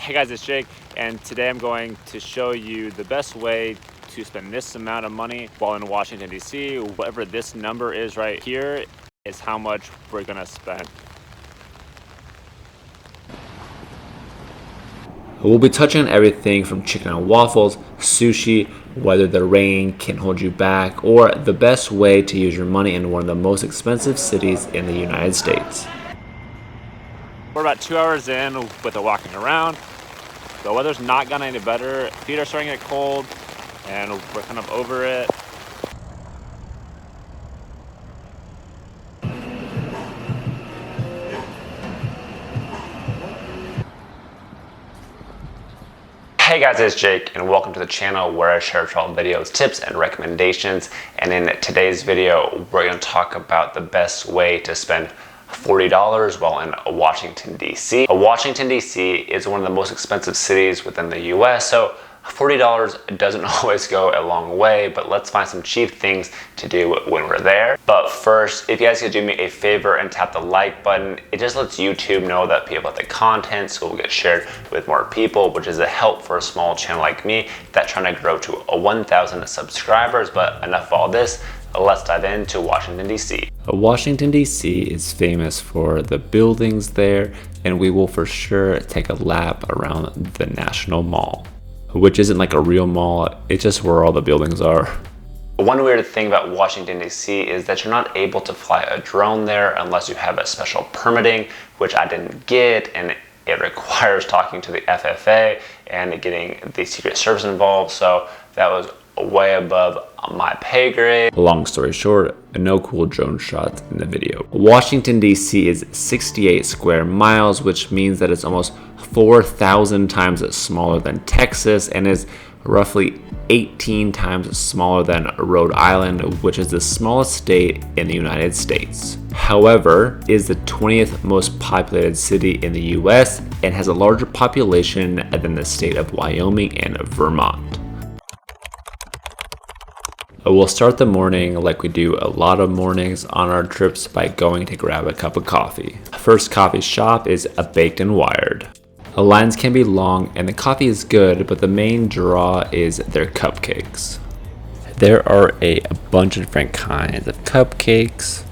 Hey guys, it's Jake, and today I'm going to show you the best way to spend this amount of money while in Washington, D.C. Whatever this number is right here is how much we're gonna spend. We'll be touching on everything from chicken and waffles, sushi, whether the rain can hold you back, or the best way to use your money in one of the most expensive cities in the United States. We're about 2 hours in with the walking around. The weather's not gotten any better. Feet are starting to get cold, and we're kind of over it. Hey guys, it's Jake, and welcome to the channel where I share travel videos, tips, and recommendations. And in today's video, we're going to talk about the best way to spend $40 while in Washington, D.C. Washington, D.C. is one of the most expensive cities within the U.S., so $40 doesn't always go a long way, but let's find some cheap things to do when we're there. But first, if you guys could do me a favor and tap the like button, it just lets YouTube know that people like the content, so it will get shared with more people, which is a help for a small channel like me that's trying to grow to 1,000 subscribers. But enough of all this, let's dive into Washington, D.C. Washington, D.C. is famous for the buildings there, and we will for sure take a lap around the National Mall, which isn't like a real mall, it's just where all the buildings are. One weird thing about Washington, D.C. is that you're not able to fly a drone there unless you have a special permitting, which I didn't get, and it requires talking to the FFA and getting the Secret Service involved, so that was way above my pay grade. Long story short, no cool drone shots in the video. Washington, D.C. is 68 square miles, which means that it's almost 4,000 times smaller than Texas and is roughly 18 times smaller than Rhode Island, which is the smallest state in the United States. However, it is the 20th most populated city in the US and has a larger population than the state of Wyoming and Vermont. We'll start the morning like we do a lot of mornings on our trips by going to grab a cup of coffee. First coffee shop is a Baked and Wired. The lines can be long and the coffee is good, but the main draw is their cupcakes. There are a bunch of different kinds of cupcakes.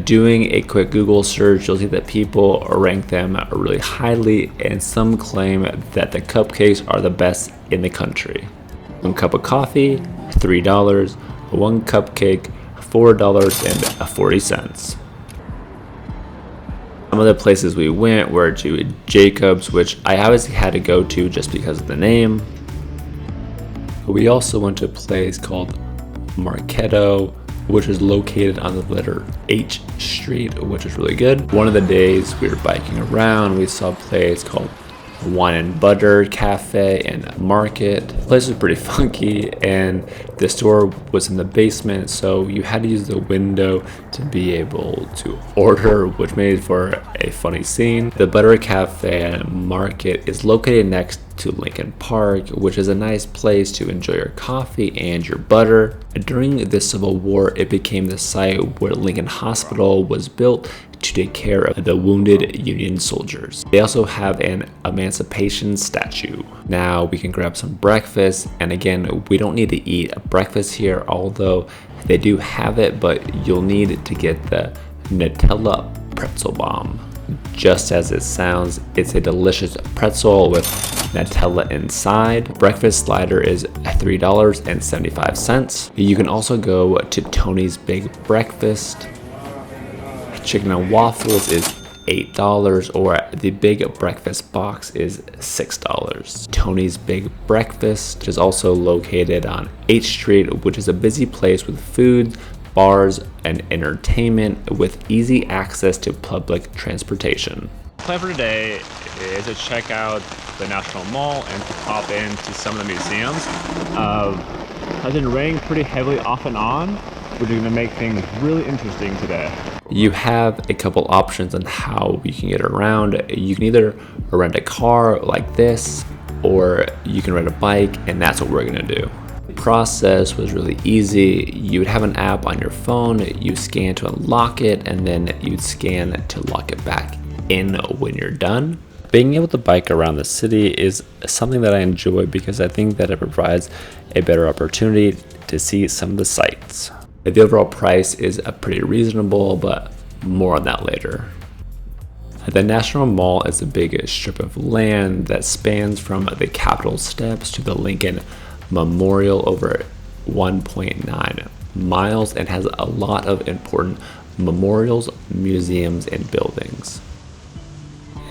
Doing a quick Google search, you'll see that people rank them really highly, and some claim that the cupcakes are the best in the country. One cup of coffee, $3, one cupcake, $4.40. Some of the places we went were to Jacob's, which I obviously had to go to just because of the name. We also went to a place called Marketo, which is located on the letter H Street, which is really good. One of the days we were biking around, we saw a place called Wine and Butter Cafe and Market. The place was pretty funky and the store was in the basement, so you had to use the window to be able to order, which made for a funny scene. The Butter Cafe and Market is located next to Lincoln Park, which is a nice place to enjoy your coffee and your butter. During the Civil War, it became the site where Lincoln Hospital was built to take care of the wounded Union soldiers. They also have an emancipation statue. Now we can grab some breakfast, and again, we don't need to eat a breakfast here, although they do have it, but you'll need to get the Nutella pretzel bomb. Just as it sounds, it's a delicious pretzel with Nutella inside. Breakfast slider is $3.75. You can also go to Tony's Big Breakfast. Chicken and waffles is $8, or the big breakfast box is $6. Tony's Big Breakfast is also located on H Street, which is a busy place with food, bars, and entertainment with easy access to public transportation. The plan for today is to check out the National Mall and to pop into some of the museums. Has been raining pretty heavily off and on, which is going to make things really interesting today. You have a couple options on how you can get around. You can either rent a car like this, or you can rent a bike, and that's what we're gonna do. The process was really easy. You would have an app on your phone, you scan to unlock it, and then you'd scan to lock it back in when you're done. Being able to bike around the city is something that I enjoy because I think that it provides a better opportunity to see some of the sights. The overall price is pretty reasonable, but more on that later. The National Mall is a big strip of land that spans from the Capitol steps to the Lincoln Memorial over 1.9 miles and has a lot of important memorials, museums, and buildings.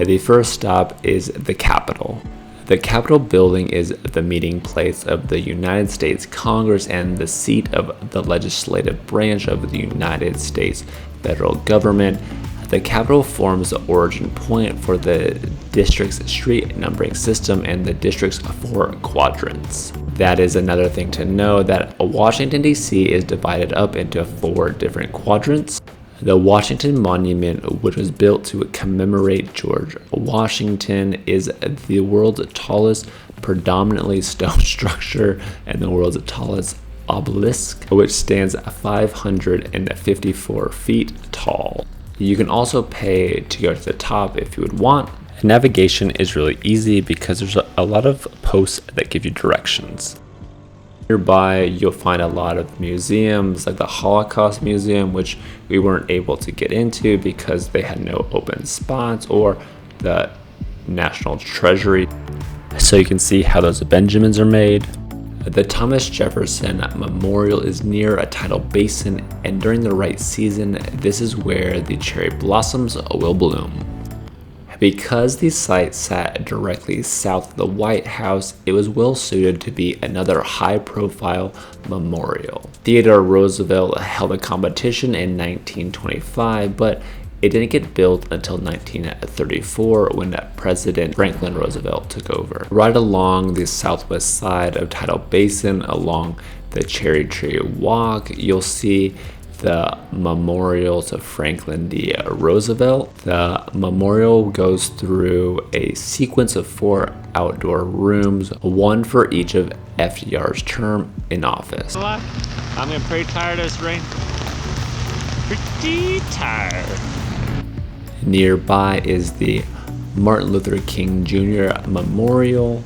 The first stop is the Capitol. The Capitol building is the meeting place of the United States Congress and the seat of the legislative branch of the United States federal government. The Capitol forms the origin point for the district's street numbering system and the district's 4 quadrants. That is another thing to know, that Washington, D.C. is divided up into 4 different quadrants. The Washington Monument, which was built to commemorate George Washington, is the world's tallest predominantly stone structure and the world's tallest obelisk, which stands 554 feet tall. You can also pay to go to the top if you would want. Navigation is really easy because there's a lot of posts that give you directions. Nearby, you'll find a lot of museums, like the Holocaust Museum, which we weren't able to get into because they had no open spots, or the National Treasury. So you can see how those Benjamins are made. The Thomas Jefferson Memorial is near a tidal basin, and during the right season, this is where the cherry blossoms will bloom. Because the site sat directly south of the White House, it was well suited to be another high-profile memorial. Theodore Roosevelt held a competition in 1925, but it didn't get built until 1934 when President Franklin Roosevelt took over. Right along the southwest side of Tidal Basin, along the Cherry Tree Walk, you'll see the memorial to Franklin D. Roosevelt. The memorial goes through a sequence of 4 outdoor rooms, 1 for each of FDR's term in office. I'm getting pretty tired of this rain. Pretty tired. Nearby is the Martin Luther King Jr. Memorial,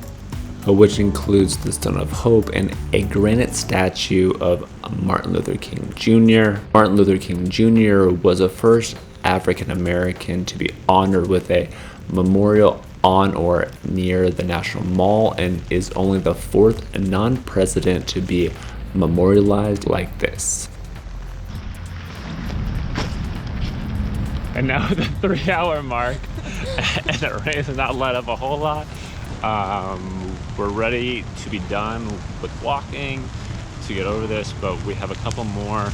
which includes the Stone of Hope and a granite statue of Martin Luther King Jr. Martin Luther King Jr. was the first African American to be honored with a memorial on or near the National Mall and is only the 4th non-president to be memorialized like this. And now the 3-hour mark, and the rain has not let up a whole lot. We're ready to be done with walking to get over this, but we have a couple more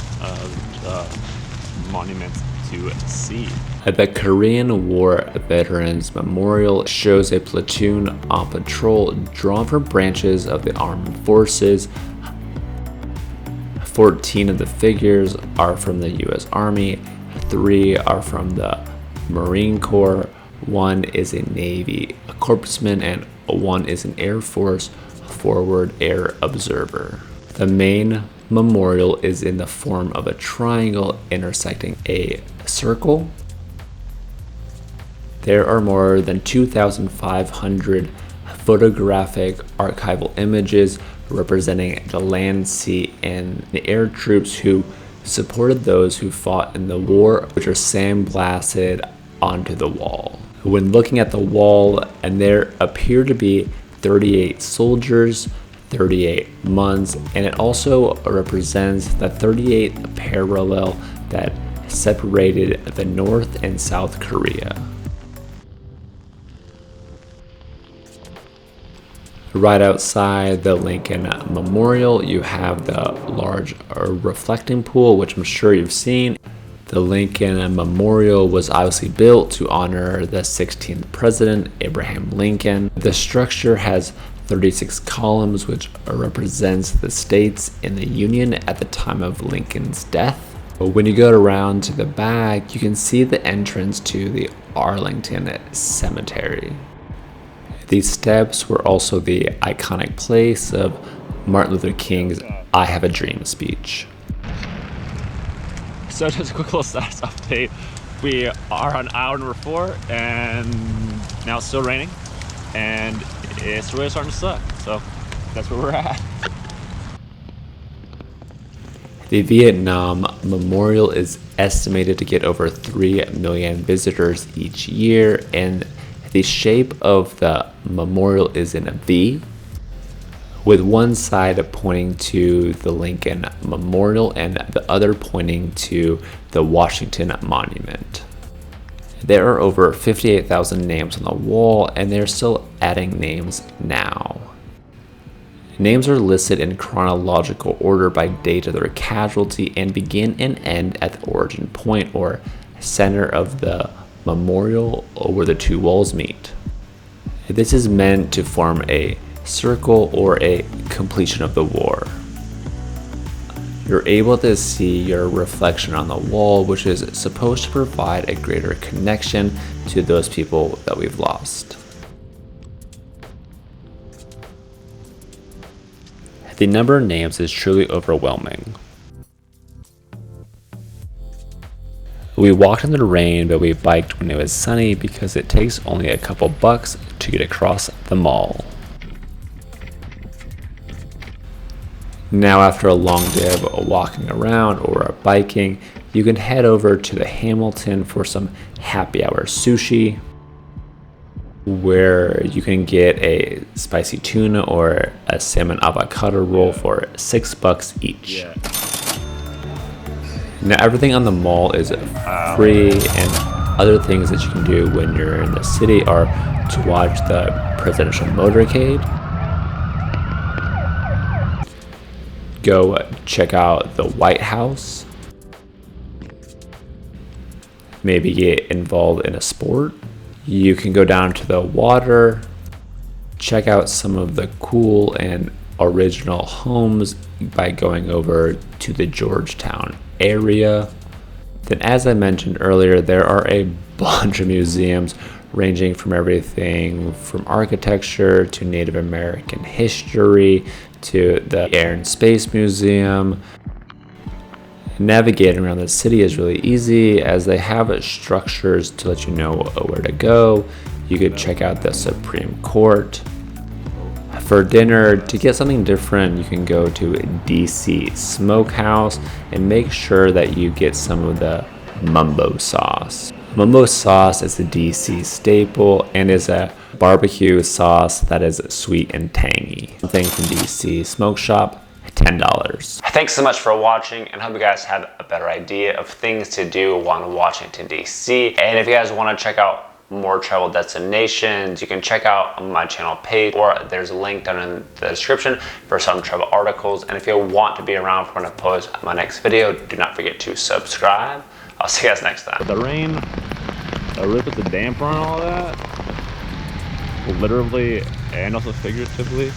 monuments to see. The Korean War Veterans Memorial shows a platoon on patrol drawn from branches of the armed forces. 14 of the figures are from the U.S. Army, 3 are from the Marine Corps, 1 is a Navy corpsman, and 1 is an Air Force forward air observer. The main memorial is in the form of a triangle intersecting a circle. There are more than 2,500 photographic archival images representing the land, sea, and the air troops who supported those who fought in the war, which are sandblasted onto the wall. When looking at the wall, and there appear to be 38 soldiers, 38 months, and it also represents the 38th parallel that separated the North and South Korea. Right outside the Lincoln Memorial, you have the large reflecting pool, which I'm sure you've seen. The Lincoln Memorial was obviously built to honor the 16th president, Abraham Lincoln. The structure has 36 columns, which represents the states in the Union at the time of Lincoln's death. But when you go around to the back, you can see the entrance to the Arlington Cemetery. These steps were also the iconic place of Martin Luther King's "I Have a Dream" speech. So just a quick little status update. We are on hour number 4 and Now it's still raining, and it's really starting to suck. So that's where we're at. The Vietnam Memorial is estimated to get over 3 million visitors each year, and the shape of the memorial is in a V, with one side pointing to the Lincoln Memorial and the other pointing to the Washington Monument. There are over 58,000 names on the wall, and they're still adding names now. Names are listed in chronological order by date of their casualty and begin and end at the origin point or center of the memorial where the two walls meet. This is meant to form a circle or a completion of the war. You're able to see your reflection on the wall, which is supposed to provide a greater connection to those people that we've lost. The number of names is truly overwhelming. We walked in the rain, but we biked when it was sunny because it takes only a couple bucks to get across the mall. Now, after a long day of walking around or biking, you can head over to the Hamilton for some happy hour sushi, where you can get a spicy tuna or a salmon avocado roll for $6 each. Now, everything on the mall is free, and other things that you can do when you're in the city are to watch the presidential motorcade, go check out the White House, maybe get involved in a sport. You can go down to the water, check out some of the cool and original homes by going over to the Georgetown area. Then, as I mentioned earlier, there are a bunch of museums ranging from everything from architecture to Native American history to the Air and Space Museum. Navigating around the city is really easy as they have structures to let you know where to go. You could check out the Supreme Court. For dinner, to get something different, you can go to DC Smokehouse and make sure that you get some of the mumbo sauce. Mumbo sauce is a DC staple and is a barbecue sauce that is sweet and tangy. Something from DC Smoke Shop, $10. Thanks so much for watching, and hope you guys have a better idea of things to do while in Washington, D.C. And if you guys want to check out more travel destinations, you can check out my channel page, or there's a link down in the description for some travel articles. And if you want to be around for when I post my next video, do not forget to subscribe. I'll see you guys next time. The rain really puts a damper on all that, literally and also figuratively.